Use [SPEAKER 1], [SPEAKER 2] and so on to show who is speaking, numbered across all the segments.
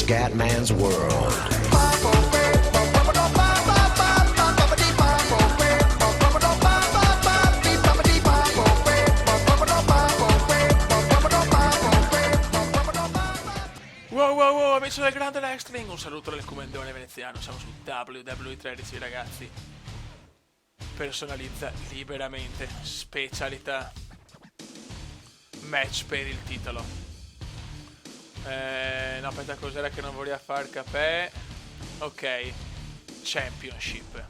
[SPEAKER 1] Scatman's World.
[SPEAKER 2] Wow, amici del Grande Wrestling, un saluto dal Comandone veneziano, siamo su WWE 13 ragazzi. Personalizza liberamente, specialità, match per il titolo. No, aspetta, cos'era che non voleva far capè? Ok, Championship.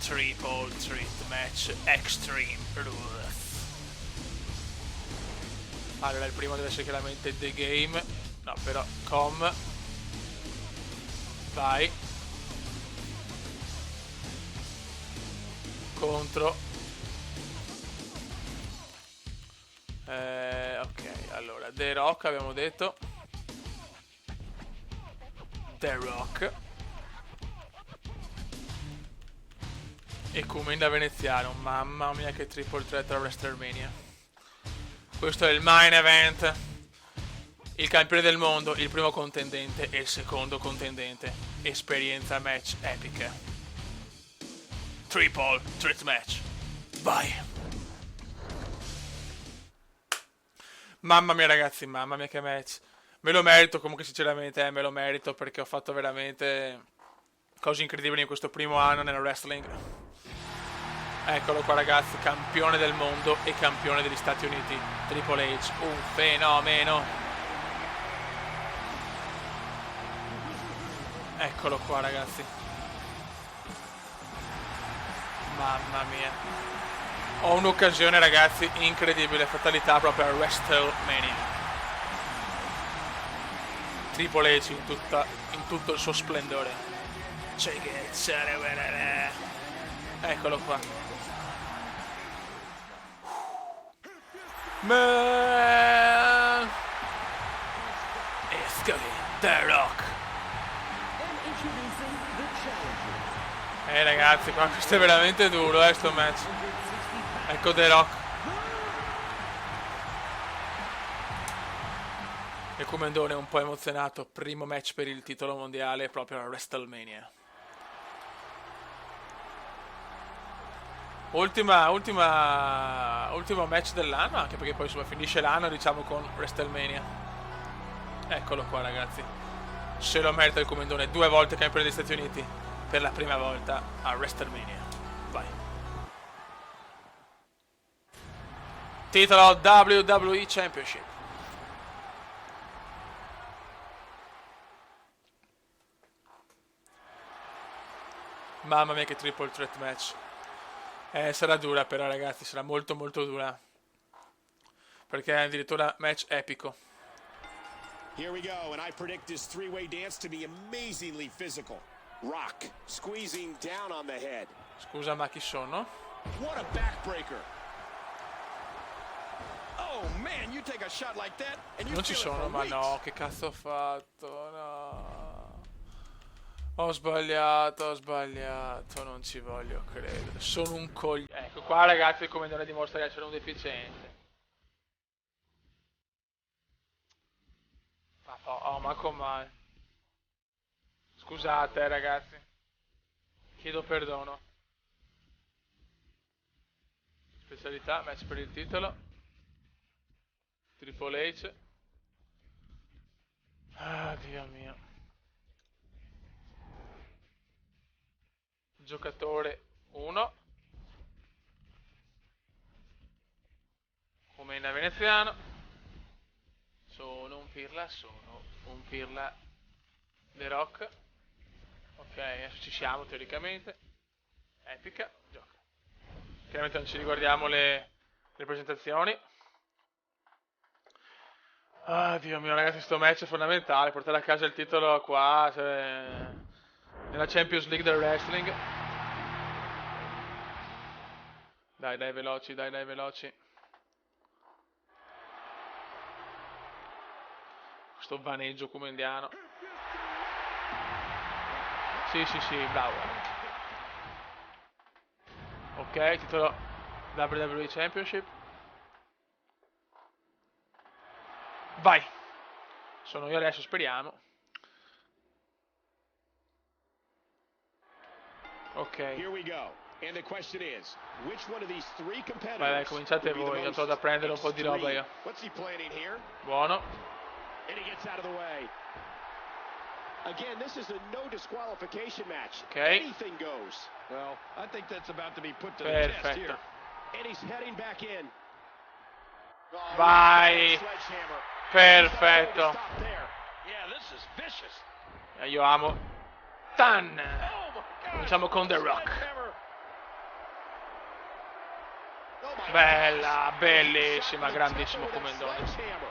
[SPEAKER 2] Triple Threat Match Extreme Rules. Allora, il primo deve essere chiaramente The Game. No, però, vai. Contro. Ok, allora, The Rock abbiamo detto. The Rock. E Kumenda veneziano. Mamma mia che triple threat a WrestleMania. Questo è il main event. Il campione del mondo, il primo contendente e il secondo contendente. Esperienza match epiche. Triple threat match. Vai. Mamma mia ragazzi, mamma mia che match. Me lo merito comunque sinceramente, me lo merito perché ho fatto veramente cose incredibili in questo primo anno nel wrestling. Eccolo qua ragazzi, campione del mondo e campione degli Stati Uniti, Triple H, un fenomeno. Eccolo qua ragazzi. Mamma mia. Ho un'occasione ragazzi incredibile, fatalità proprio a WrestleMania. Triple H in tutto il suo splendore. Eccolo qua. Man, it's going The Rock. Ragazzi, qua questo è veramente duro, sto match. Ecco The Rock. E Comandone un po' emozionato, primo match per il titolo mondiale proprio a WrestleMania. Ultimo match dell'anno, anche perché poi insomma finisce l'anno diciamo con WrestleMania. Eccolo qua ragazzi. Se lo merita il Comandone, 2 volte campione degli Stati Uniti per la prima volta a WrestleMania. Vai. Titolo WWE Championship. Mamma mia che triple threat match. Sarà dura però ragazzi, sarà molto molto dura. Perché è addirittura match epico.
[SPEAKER 3] Here we go, and I predict this three-way dance to be amazingly physical. Rock squeezing down on the head.
[SPEAKER 2] Scusa, ma chi sono?
[SPEAKER 3] What a backbreaker. Oh man, you take a shot like that and you
[SPEAKER 2] Non ci
[SPEAKER 3] feel it
[SPEAKER 2] sono,
[SPEAKER 3] for
[SPEAKER 2] ma
[SPEAKER 3] weeks.
[SPEAKER 2] no, che cazzo ho fatto? No. Ho sbagliato, non ci voglio credere. Sono un coglione. Ecco, qua ragazzi il Comandone dimostra di essere un deficiente. Ma com'è? Scusate ragazzi. Chiedo perdono. Specialità, match per il titolo. Triple H. Ah, Dio mio. Giocatore 1. Comenda veneziano. Sono un pirla. The Rock. Ok, adesso ci siamo teoricamente. Epica. Gioca. Chiaramente non ci riguardiamo le presentazioni. Ah, Dio mio, ragazzi, sto match è fondamentale. Portare a casa il titolo qua, cioè, nella Champions League del wrestling. Dai, veloci. Questo vaneggio comendiano. Sì, bravo. Ok, titolo WWE Championship. Vai. Sono io adesso, speriamo. Ok.
[SPEAKER 3] Here we go. And the question is, which one of these three competitors
[SPEAKER 2] Vai, cominciate voi, io ho da prendere un po' di roba io.
[SPEAKER 3] What's he planning here?
[SPEAKER 2] Buono.
[SPEAKER 3] And he gets out of the way. Again, this is a no disqualification match.
[SPEAKER 2] Okay.
[SPEAKER 3] Anything goes.
[SPEAKER 1] Well, I think that's about to be put to the test here.
[SPEAKER 2] Perfetto.
[SPEAKER 3] And he's heading back in. Oh,
[SPEAKER 2] Vai.
[SPEAKER 3] sledgehammer.
[SPEAKER 2] Perfetto.
[SPEAKER 3] Stop there.
[SPEAKER 1] Yeah, this is vicious.
[SPEAKER 2] Io amo. Tan.
[SPEAKER 1] Oh my God.
[SPEAKER 2] Cominciamo con The Rock.
[SPEAKER 3] Sledgehammer. Oh my
[SPEAKER 2] Bella,
[SPEAKER 3] gosh.
[SPEAKER 2] bellissima,
[SPEAKER 3] Shot
[SPEAKER 2] grandissimo
[SPEAKER 3] with a
[SPEAKER 2] comandone.
[SPEAKER 3] sledgehammer.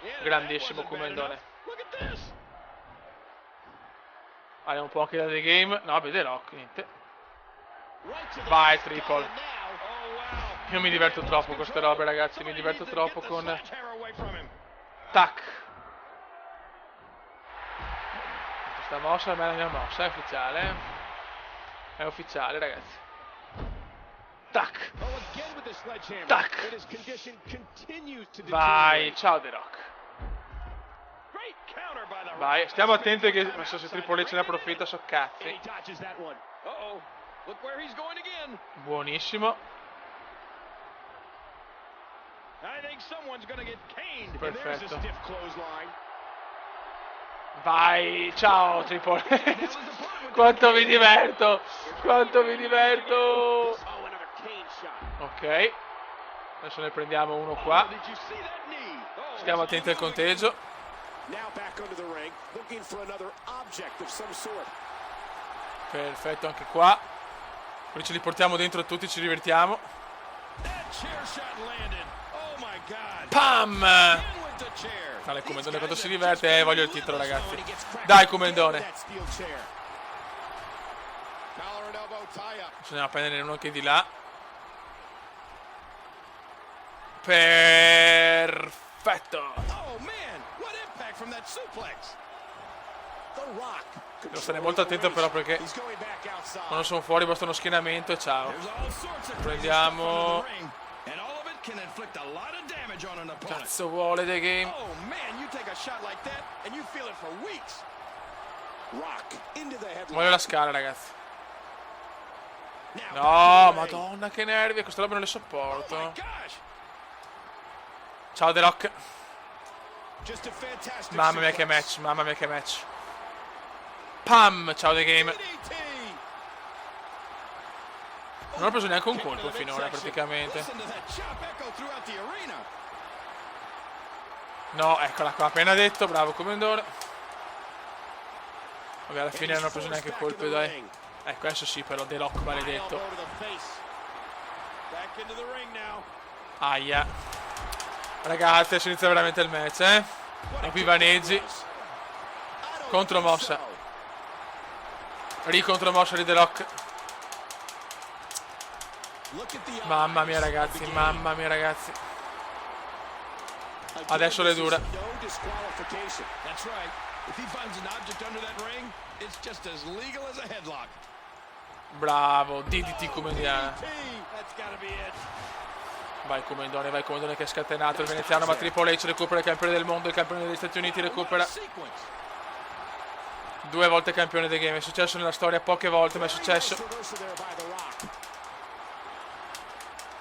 [SPEAKER 1] Yeah,
[SPEAKER 2] Grandissimo
[SPEAKER 1] that wasn't bad
[SPEAKER 2] comandone.
[SPEAKER 1] enough. Look at this.
[SPEAKER 2] Vediamo un po' anche da The Game. No, vede Rock, niente.
[SPEAKER 3] Right to the
[SPEAKER 2] Vai,
[SPEAKER 3] skull
[SPEAKER 2] triple.
[SPEAKER 3] now.
[SPEAKER 1] Oh wow.
[SPEAKER 2] Io mi diverto troppo con queste robe, ragazzi. Mi
[SPEAKER 1] Somebody
[SPEAKER 2] diverto
[SPEAKER 1] needs to get
[SPEAKER 2] troppo
[SPEAKER 1] the
[SPEAKER 2] con...
[SPEAKER 1] sledgehammer away from him.
[SPEAKER 2] Tac. Questa mossa è la mia mossa, è ufficiale. È ufficiale, ragazzi. Tac.
[SPEAKER 3] Oh, again with the sledgehammer.
[SPEAKER 2] Tac.
[SPEAKER 3] And his condition continues to
[SPEAKER 2] Vai,
[SPEAKER 3] deteriorate.
[SPEAKER 2] ciao The Rock.
[SPEAKER 1] Great counter by the Rock.
[SPEAKER 2] Vai, stiamo attenti che se Triple H ne approfitta so
[SPEAKER 3] And
[SPEAKER 2] cazzi.
[SPEAKER 3] he dodges that one.
[SPEAKER 1] Uh-oh. Look where he's going again.
[SPEAKER 2] Buonissimo.
[SPEAKER 1] I think someone's going to get caned.
[SPEAKER 3] And there's a
[SPEAKER 2] Perfetto.
[SPEAKER 3] stiff clothesline.
[SPEAKER 2] Vai, ciao Triple H. Quanto mi diverto. Quanto mi diverto.
[SPEAKER 3] Oh, another cane shot.
[SPEAKER 2] Ok. Adesso ne prendiamo uno qua.
[SPEAKER 1] Did you see that knee? Oh,
[SPEAKER 2] Stiamo attenti al conteggio.
[SPEAKER 3] Now back under the ring, looking for another object of some sort.
[SPEAKER 2] Perfetto anche qua. Poi ce li portiamo dentro tutti, ci divertiamo.
[SPEAKER 1] that chair shot landed. Oh my God.
[SPEAKER 2] Pam!
[SPEAKER 1] In with the chair.
[SPEAKER 2] Tale
[SPEAKER 1] These
[SPEAKER 2] Comendone quando
[SPEAKER 1] guys
[SPEAKER 2] si
[SPEAKER 1] have
[SPEAKER 2] diverte,
[SPEAKER 1] just been
[SPEAKER 2] voglio il titolo,
[SPEAKER 1] relentless.
[SPEAKER 2] ragazzi.
[SPEAKER 3] And he gets cracked
[SPEAKER 2] Dai
[SPEAKER 3] again
[SPEAKER 2] Comendone.
[SPEAKER 3] with that steel chair. Collar and elbow tie-up.
[SPEAKER 2] Bisogna prendere uno anche di là. Perfetto.
[SPEAKER 1] Oh man, what impact from that suplex.
[SPEAKER 3] The Rock.
[SPEAKER 2] Devo stare molto attento però perché
[SPEAKER 3] He's going back outside.
[SPEAKER 2] quando sono fuori basta uno schienamento e ciao.
[SPEAKER 1] There's all sorts of crazy
[SPEAKER 2] Prendiamo-
[SPEAKER 1] stuff under the ring, and all of it can inflict a lot of damage on an opponent.
[SPEAKER 2] Cazzo vuole The Game?
[SPEAKER 1] Oh man, you take a shot like that and you feel it for weeks.
[SPEAKER 3] Rock into the headlock.
[SPEAKER 2] Voglio la scala, ragazzi.
[SPEAKER 3] Now
[SPEAKER 2] No,
[SPEAKER 3] back to the ring.
[SPEAKER 2] madonna che nervi, queste robe non le
[SPEAKER 1] Oh my
[SPEAKER 2] sopporto.
[SPEAKER 1] gosh.
[SPEAKER 2] Ciao The Rock.
[SPEAKER 3] Just a fantastic
[SPEAKER 2] Mamma mia che
[SPEAKER 3] suplex.
[SPEAKER 2] match, mamma mia che match. Pam, ciao The Game.
[SPEAKER 1] DDT.
[SPEAKER 2] Non ho preso neanche un
[SPEAKER 1] Kick to
[SPEAKER 2] colpo
[SPEAKER 1] the
[SPEAKER 2] finora
[SPEAKER 1] midsection.
[SPEAKER 2] praticamente.
[SPEAKER 1] Listen to that chop echo throughout the arena.
[SPEAKER 2] No, eccola qua, appena detto, bravo Comendone. Vabbè, alla
[SPEAKER 3] And
[SPEAKER 2] fine
[SPEAKER 3] he's
[SPEAKER 2] non ho preso
[SPEAKER 3] forced
[SPEAKER 2] neanche
[SPEAKER 3] back
[SPEAKER 2] colpo,
[SPEAKER 3] in the
[SPEAKER 2] dai.
[SPEAKER 3] ring.
[SPEAKER 2] Ecco, adesso sì, però The Rock
[SPEAKER 3] High
[SPEAKER 2] maledetto.
[SPEAKER 3] elbow to the face.
[SPEAKER 1] Back into the ring now.
[SPEAKER 2] Aia. Ragazzi, si inizia veramente il match, eh?
[SPEAKER 3] What a
[SPEAKER 2] Qui
[SPEAKER 3] kick
[SPEAKER 2] vaneggi.
[SPEAKER 3] that was. I don't
[SPEAKER 2] Contromossa.
[SPEAKER 3] think so.
[SPEAKER 2] Ricontromossa di The Rock.
[SPEAKER 3] Look at the
[SPEAKER 2] Mamma mia
[SPEAKER 3] eyes
[SPEAKER 2] ragazzi,
[SPEAKER 3] of the game.
[SPEAKER 2] mamma mia ragazzi.
[SPEAKER 3] Again,
[SPEAKER 2] Adesso le
[SPEAKER 3] this is
[SPEAKER 2] dura.
[SPEAKER 3] No disqualification.
[SPEAKER 1] That's right. If he finds an object under that ring, it's just as legal as a headlock.
[SPEAKER 2] Bravo, DDT Comendiana.
[SPEAKER 1] DDT. That's gotta be it.
[SPEAKER 2] Vai Comendone che è scatenato il veneziano, ma Triple H recupera il campione del mondo, il campione degli Stati Uniti recupera.
[SPEAKER 1] What a sequence.
[SPEAKER 2] 2 volte campione The Game, è successo nella storia poche volte, ma è successo.
[SPEAKER 3] Reversal there by The Rock.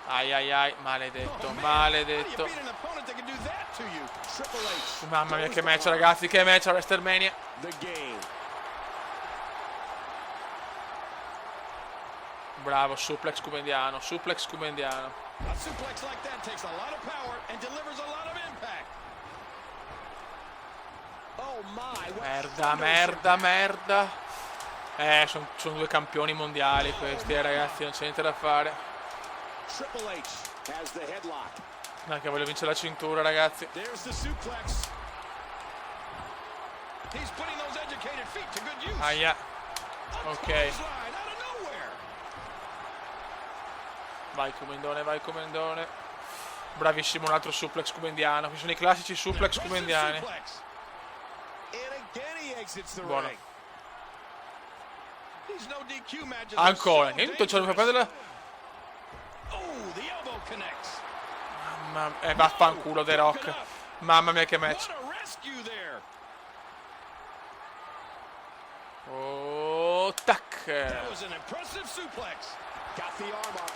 [SPEAKER 2] Ai ai ai, maledetto,
[SPEAKER 1] Oh, man.
[SPEAKER 2] maledetto.
[SPEAKER 1] How do you beat an opponent that can do that to you?
[SPEAKER 3] Triple H.
[SPEAKER 2] Mamma mia
[SPEAKER 3] goes
[SPEAKER 2] che
[SPEAKER 3] the
[SPEAKER 2] match
[SPEAKER 3] Rock.
[SPEAKER 2] ragazzi, che match a WrestleMania.
[SPEAKER 3] The game.
[SPEAKER 2] Bravo, suplex Comendiano.
[SPEAKER 1] A suplex like that takes a lot of power and delivers a lot of impact.
[SPEAKER 3] Oh my. what
[SPEAKER 2] Merda,
[SPEAKER 3] thunder
[SPEAKER 2] merda. Sono 2 campioni mondiali questi, ragazzi, non c'è niente da fare.
[SPEAKER 3] Triple H has the headlock.
[SPEAKER 2] Dai che voglio vincere la cintura, ragazzi.
[SPEAKER 3] There's the suplex.
[SPEAKER 1] He's putting those educated feet to good use.
[SPEAKER 2] Aia.
[SPEAKER 1] A
[SPEAKER 2] Ok.
[SPEAKER 1] clothesline out of nowhere.
[SPEAKER 2] Vai Comendone. Bravissimo, un altro suplex Comendiano. Qui sono i classici suplex
[SPEAKER 1] Aggressive
[SPEAKER 2] Comendiani.
[SPEAKER 1] suplex.
[SPEAKER 3] And again he exits the
[SPEAKER 2] Buono.
[SPEAKER 3] ring.
[SPEAKER 1] These no DQ matches
[SPEAKER 2] Ancora,
[SPEAKER 1] are so
[SPEAKER 2] niente, ce lo fa
[SPEAKER 1] dangerous.
[SPEAKER 2] prendere.
[SPEAKER 1] Oh, the elbow connects.
[SPEAKER 2] Vaffanculo The Rock. Mamma mia che match.
[SPEAKER 1] What a rescue there.
[SPEAKER 2] Oh, tac.
[SPEAKER 1] That was an impressive suplex.
[SPEAKER 3] Got the arm up.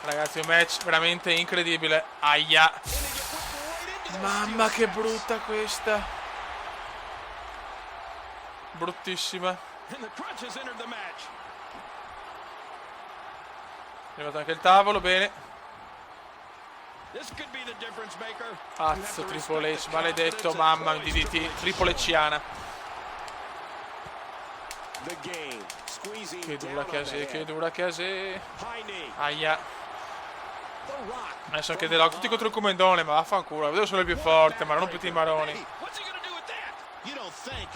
[SPEAKER 2] Ragazzi, un match veramente incredibile. Aia.
[SPEAKER 3] And they get whipped right into those
[SPEAKER 2] Mamma
[SPEAKER 3] steel
[SPEAKER 2] che
[SPEAKER 3] steps.
[SPEAKER 2] brutta questa. Bruttissima.
[SPEAKER 1] And the crutch has entered the match.
[SPEAKER 2] È arrivato anche il tavolo, bene.
[SPEAKER 1] This could be the difference maker.
[SPEAKER 2] Pazzo, Triple H, maledetto, mamma di DDT, Triple Hciana.
[SPEAKER 3] The game. Squeezing
[SPEAKER 2] Che
[SPEAKER 3] down
[SPEAKER 2] dura
[SPEAKER 3] on
[SPEAKER 2] che
[SPEAKER 3] the
[SPEAKER 2] è, che
[SPEAKER 3] head.
[SPEAKER 2] dura che è.
[SPEAKER 3] High knee.
[SPEAKER 2] Aia.
[SPEAKER 3] The Rock.
[SPEAKER 2] Adesso anche The Rock, tutti contro il comendone, ma vaffanculo, vedevo solo il più forte, ma non tutti i maroni.
[SPEAKER 1] What's he gonna do with that? You don't think?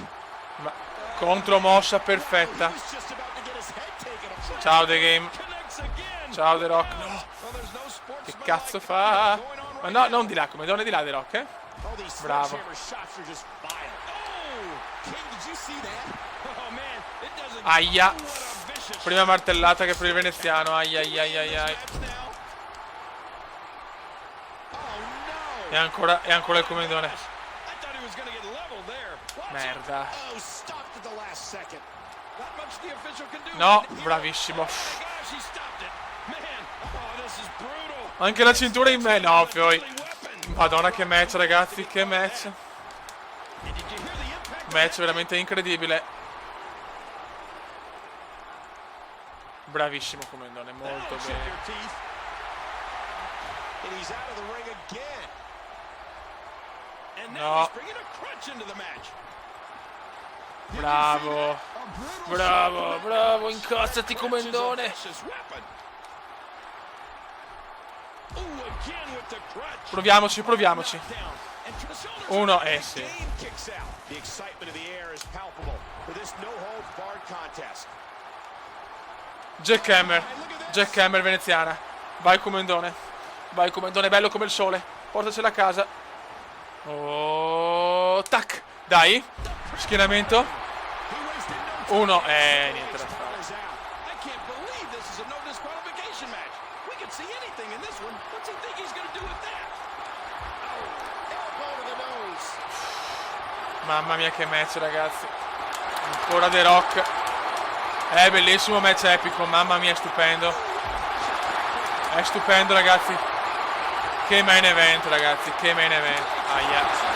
[SPEAKER 2] Ma contromossa perfetta.
[SPEAKER 3] He was just about to get his head taken apart.
[SPEAKER 2] Ciao The Game.
[SPEAKER 1] Connects again.
[SPEAKER 2] Ciao The Rock. No.
[SPEAKER 1] Well, there's no
[SPEAKER 2] Che
[SPEAKER 1] sportsmanlike
[SPEAKER 2] cazzo fa?
[SPEAKER 1] going on
[SPEAKER 2] Ma
[SPEAKER 1] right
[SPEAKER 2] no,
[SPEAKER 1] now.
[SPEAKER 2] non di là, comendone di là The Rock, eh.
[SPEAKER 3] Oh, these
[SPEAKER 2] Bravo.
[SPEAKER 3] sledgehammer shots are just vile. Oh, King, did you see that?
[SPEAKER 1] Oh man, it doesn't.
[SPEAKER 2] Aia.
[SPEAKER 1] What a vicious
[SPEAKER 2] Prima martellata che per il veneziano. Ai ai ai ai ai.
[SPEAKER 1] match now. Oh no.
[SPEAKER 2] E ancora il comendone.
[SPEAKER 1] I thought he was gonna get leveled there. Watch it.
[SPEAKER 2] Merda.
[SPEAKER 3] Oh, stopped at the last second.
[SPEAKER 1] Not much the official can do.
[SPEAKER 2] No,
[SPEAKER 1] Here-
[SPEAKER 2] bravissimo.
[SPEAKER 1] Oh my gosh, he stopped it. Man, oh, this is brutal.
[SPEAKER 2] Anche la cintura in me. No, poi.
[SPEAKER 1] Weapon.
[SPEAKER 2] Madonna che match, ragazzi, che match.
[SPEAKER 1] And did you hear the impact?
[SPEAKER 2] Match veramente incredibile. Bravissimo comendone, molto
[SPEAKER 3] Ouch,
[SPEAKER 2] bene.
[SPEAKER 3] your teeth. And he's out of the ring again.
[SPEAKER 1] And
[SPEAKER 2] No.
[SPEAKER 1] now he's bringing a crutch into the match.
[SPEAKER 2] Bravo. Bravo, bravo, incazzati comendone.
[SPEAKER 1] Vicious weapon. Ooh, again with the crutch.
[SPEAKER 2] Proviamoci, proviamoci.
[SPEAKER 1] Down. And to the shoulders.
[SPEAKER 2] Uno, sì.
[SPEAKER 3] Game kicks out. The excitement of the air is palpable for this no-holds-barred contest.
[SPEAKER 2] Jack Hammer. Jack Hammer veneziana. Vai comendone. Vai comendone, bello come il sole. Portacela a casa. Oh, tac. Dai. Schienamento.
[SPEAKER 3] He wasted no time.
[SPEAKER 2] Uno. Niente da fare.
[SPEAKER 3] Is out.
[SPEAKER 1] I can't believe this is a no disqualification match. We could see anything in this one. What's he think he's going to do with that?
[SPEAKER 3] Elbow to the nose.
[SPEAKER 2] Mamma mia che match, ragazzi. Ancora The Rock. Bellissimo match epico. Mamma mia, è stupendo. È stupendo, ragazzi. Che main event, ragazzi. Che main event. Aia.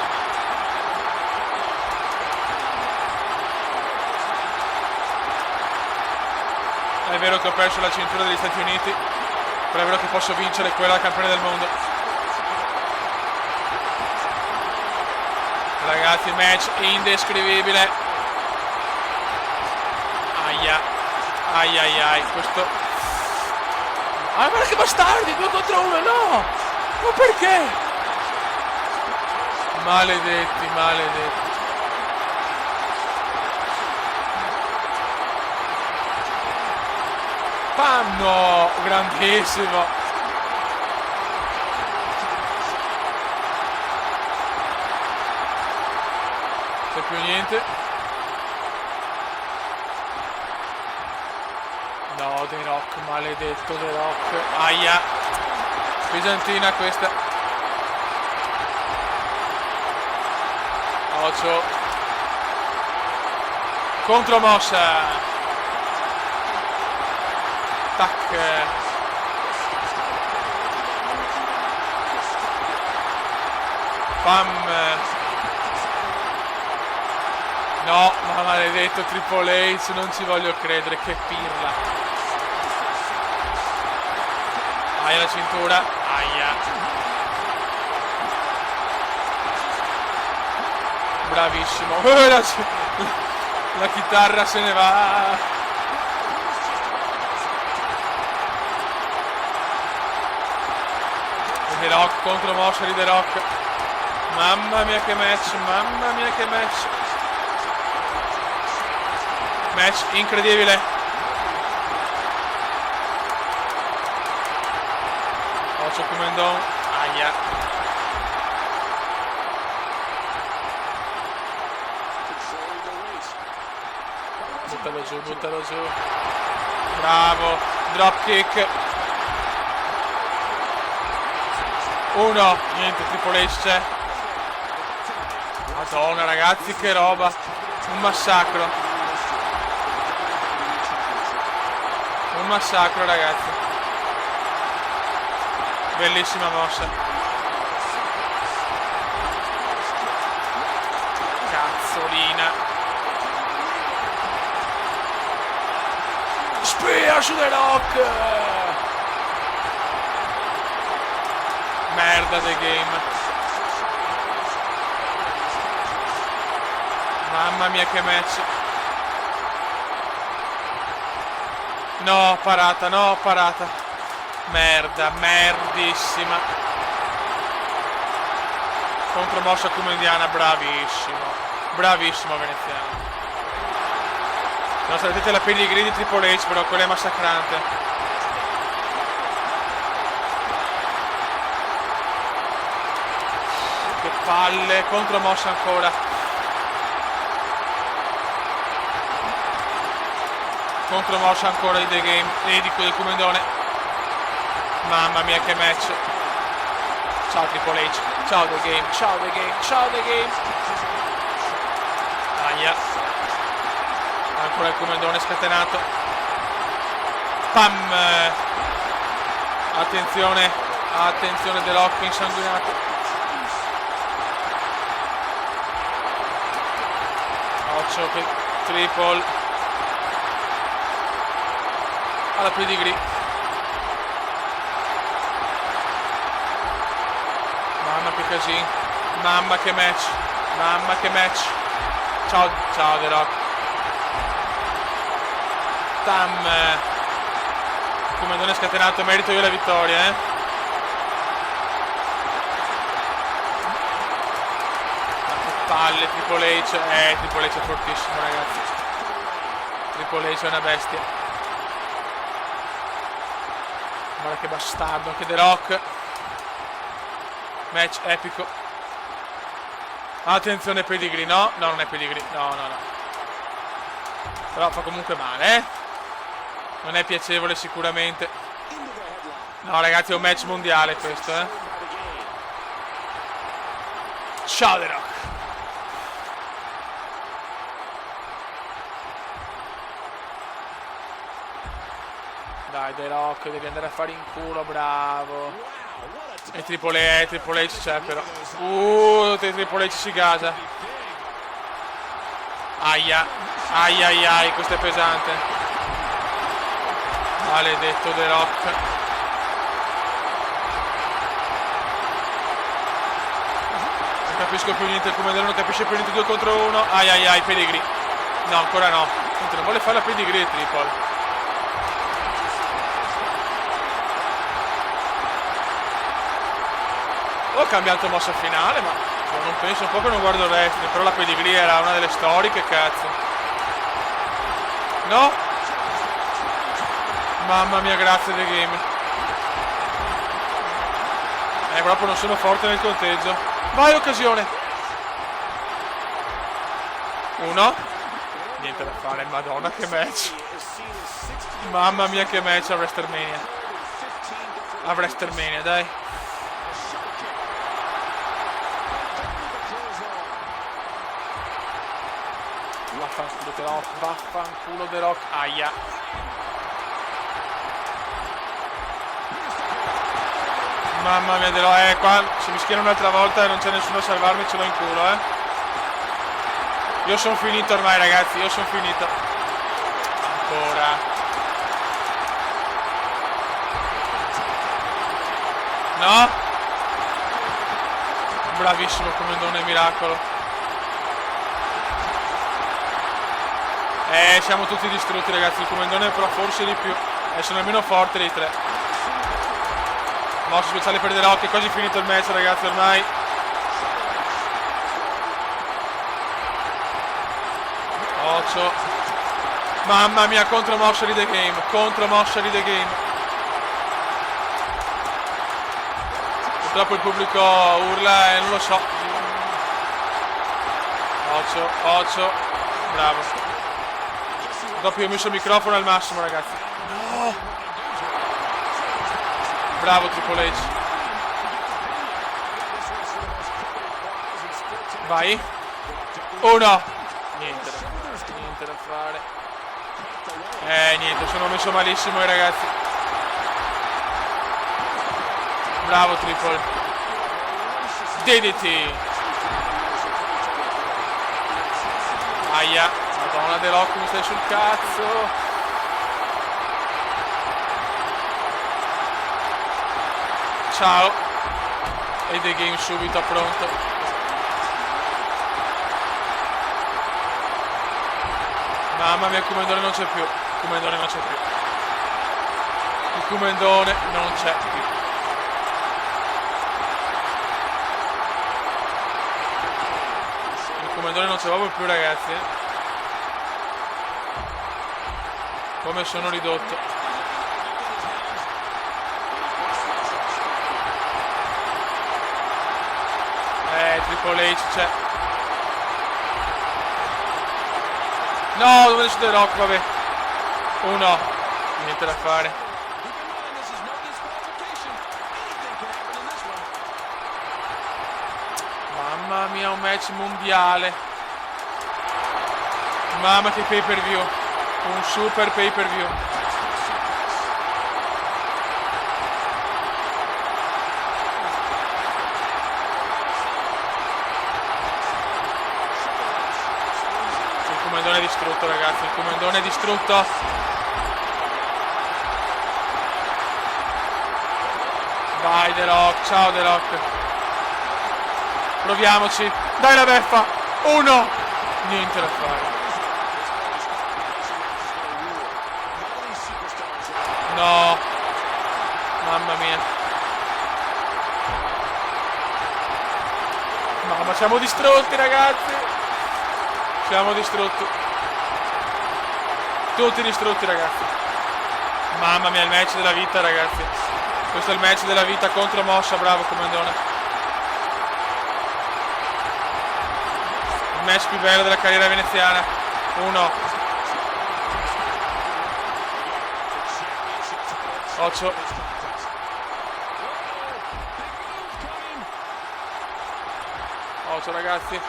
[SPEAKER 2] È vero che ho perso la cintura degli Stati Uniti, però è vero che posso vincere quella da campione del mondo. Ragazzi, match indescrivibile. Aia. Ai ai ai, questo... Ah, guarda che bastardi, 2 contro 1, no! Ma perché? Maledetti, maledetti. Pam, no! Grandissimo! C'è più niente. No, The Rock, maledetto The Rock. Aia. Pesantina questa. Ocio. Contromossa. Tac. Pam. No, ma maledetto Triple H, non ci voglio credere, che pirla. Aia la cintura, aia. Bravissimo. La chitarra se ne va. The Rock, contromossa di The Rock. Mamma mia che match, mamma mia che match. Match incredibile. Ocio Comendon. Aia.
[SPEAKER 3] Controlling the race.
[SPEAKER 2] Buttalo giù, buttalo giù. Bravo. Drop kick. Uno. Niente, Triple H c'è. Madonna ragazzi, che roba. Un massacro. massacro, ragazzi. Bellissima mossa. Cazzolina. Spear su The Rock. Merda The Game. Mamma mia che match. No, parata, no, parata. Merda, merdissima. Contromossa come indiana, bravissimo. Bravissimo veneziano. Non sapete la pedigree di Triple H, però quella è massacrante. Che palle, contromossa ancora. Contromossa ancora di The Game e di quel Comendone. Mamma mia che match. Ciao Triple H. Ciao The Game. Ciao The Game. Ciao The Game. Aia. Ancora il Comendone scatenato. Pam. Attenzione. Attenzione The Rock insanguinato. Occhio che Triple alla pedigree. Mamma che casino. Mamma che match. Mamma che match. Ciao, ciao The Rock. Tam. Come non è scatenato, merito io la vittoria, eh. Ma che palle, Triple H. Triple H è fortissimo, ragazzi. Triple H è una bestia. Guarda che bastardo, anche The Rock. Match epico. Attenzione pedigree, no, no non è pedigree, no. Però fa comunque male, eh. Non è piacevole sicuramente. No ragazzi, è un match mondiale questo, eh. Ciao The Rock. Dai The Rock, devi andare a fare in culo, bravo. E Triple H c'è però. Triple H si gasa. Aia. Ai, questo è pesante. Maledetto The Rock. Non capisco più niente, come non capisce più niente 2 contro 1. Ai, pedigree. No, ancora no. Non vuole fare la pedigree Triple. Ho cambiato mossa finale, ma non penso, un po' che non guardo il wrestling, però la pedigree era una delle storiche, cazzo. No? Mamma mia, grazie The Game. Proprio non sono forte nel conteggio. Vai, occasione. 1. Niente da fare, madonna che match. Mamma mia che match a WrestleMania. A WrestleMania, dai. Vaffanculo The Rock, vaffanculo The Rock, aia. Mamma mia The Rock, qua se mi schiero un'altra volta e non c'è nessuno a salvarmi ce l'ho in culo, eh. Io sono finito ormai ragazzi, io sono finito. Ancora. No? Bravissimo Comendone miracolo. Siamo tutti distrutti ragazzi, il Comendone però forse di più. Sono almeno forte dei 3. Mossa speciale per The Rock, è quasi finito il match ragazzi ormai. Occhio. Mamma mia, contromossa di The Game, contromossa di The Game. Purtroppo il pubblico urla e non lo so. Occhio, bravo. Dopo io ho messo il microfono al massimo ragazzi. No. Bravo Triple H. Vai. 1. Niente da fare. Niente, sono messo malissimo ragazzi. Bravo Triple. DDT. Aia. Madonna, The Rock mi stai sul cazzo. Ciao. E The Game subito pronto. Mamma mia, il Kumendone non c'è più. Il Kumendone non c'è più. Il Kumendone non c'è più. Il Kumendone non c'è proprio più ragazzi. Come sono ridotto. Triple H c'è. No, dove è The Rock, vabbè. Uno. Niente da fare. Mamma mia, un match mondiale. Mamma che pay per view. Un super pay per view. Il Kumendone è distrutto ragazzi, il Kumendone è distrutto. Vai The Rock, ciao The Rock. Proviamoci. Dai la beffa. Uno. Niente da fare. No. Mamma mia. Mamma, siamo distrutti ragazzi. Siamo distrutti. Tutti distrutti ragazzi. Mamma mia, il match della vita ragazzi. Questo è il match della vita contro Mossa. Bravo Kumendone. Il match più bello della carriera veneziana. Uno. 8. Ragazzi.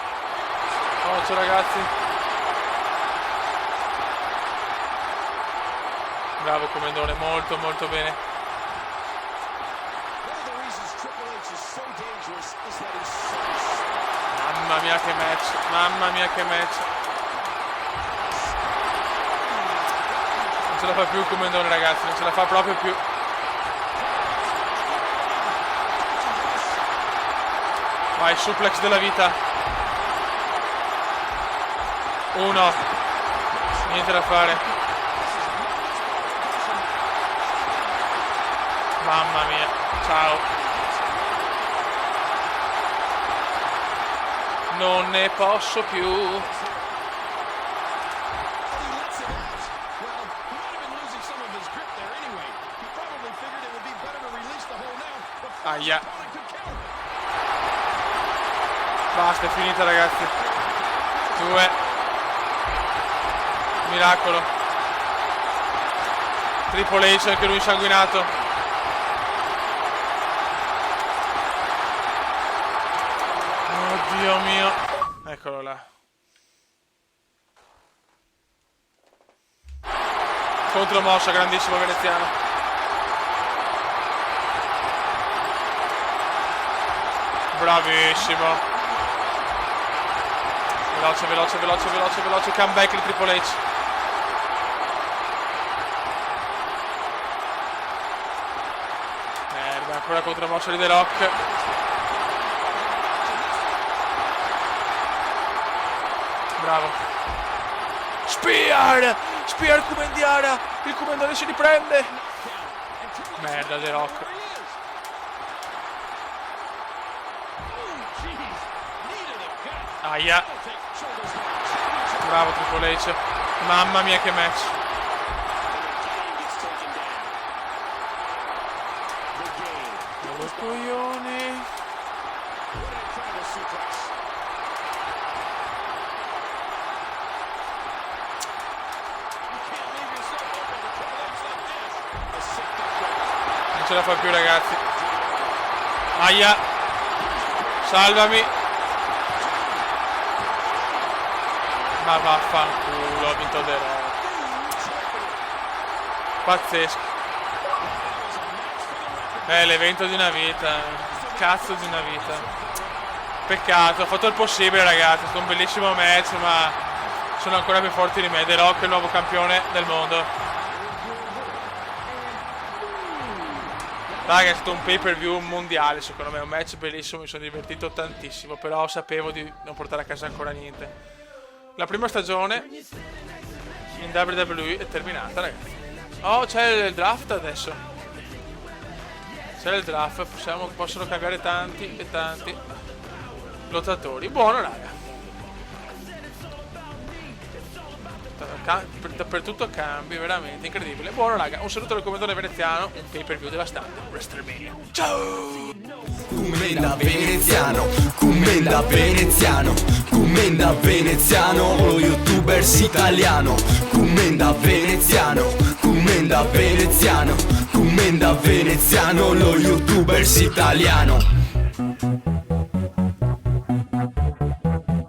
[SPEAKER 2] 8 ragazzi. Bravo Kumendone, molto molto bene. Mamma mia che match. Mamma mia che match. Non ce la fa più Kumendone ragazzi, non ce la fa proprio più. Vai, suplex della vita. Uno. Niente da fare. Mamma mia. Ciao. Non ne posso più. Aia. Basta, è finita ragazzi. 2. Miracolo. Triple H, anche lui insanguinato. Oddio mio. Eccolo là. Contro Mossa, grandissimo veneziano. Bravissimo. Veloce, veloce, veloce, veloce, veloce. Comeback di Triple H. Merda, ancora contro mossa di The Rock. Bravo. Spear! Spear Kumendiana! Il Kumendone si riprende! Merda, The Rock. Aia. Bravo Triple H. Mamma mia che match. Dove coglioni. Non ce la fa più ragazzi. Aia. Salvami. Ma vaffanculo, ha vinto The Rock. Pazzesco. L'evento di una vita. Cazzo di una vita. Peccato, ho fatto il possibile ragazzi, è stato un bellissimo match, ma sono ancora più forti di me. The Rock è il nuovo campione del mondo. Raga, è stato un pay per view mondiale, secondo me, un match bellissimo, mi sono divertito tantissimo, però sapevo di non portare a casa ancora niente. La prima stagione in WWE è terminata, ragazzi. Oh, c'è il draft adesso. C'è il draft, possono cambiare tanti e tanti lottatori. Buono, raga. Dappertutto cambi, veramente incredibile. Buono, raga. Un saluto dal commentatore veneziano. Un pay per view devastante. WrestleMania. Ciao.
[SPEAKER 4] Commenda veneziano, commenda veneziano, commenda veneziano, lo youtubers italiano. Commenda veneziano, commenda veneziano, commenda veneziano, lo youtubers italiano.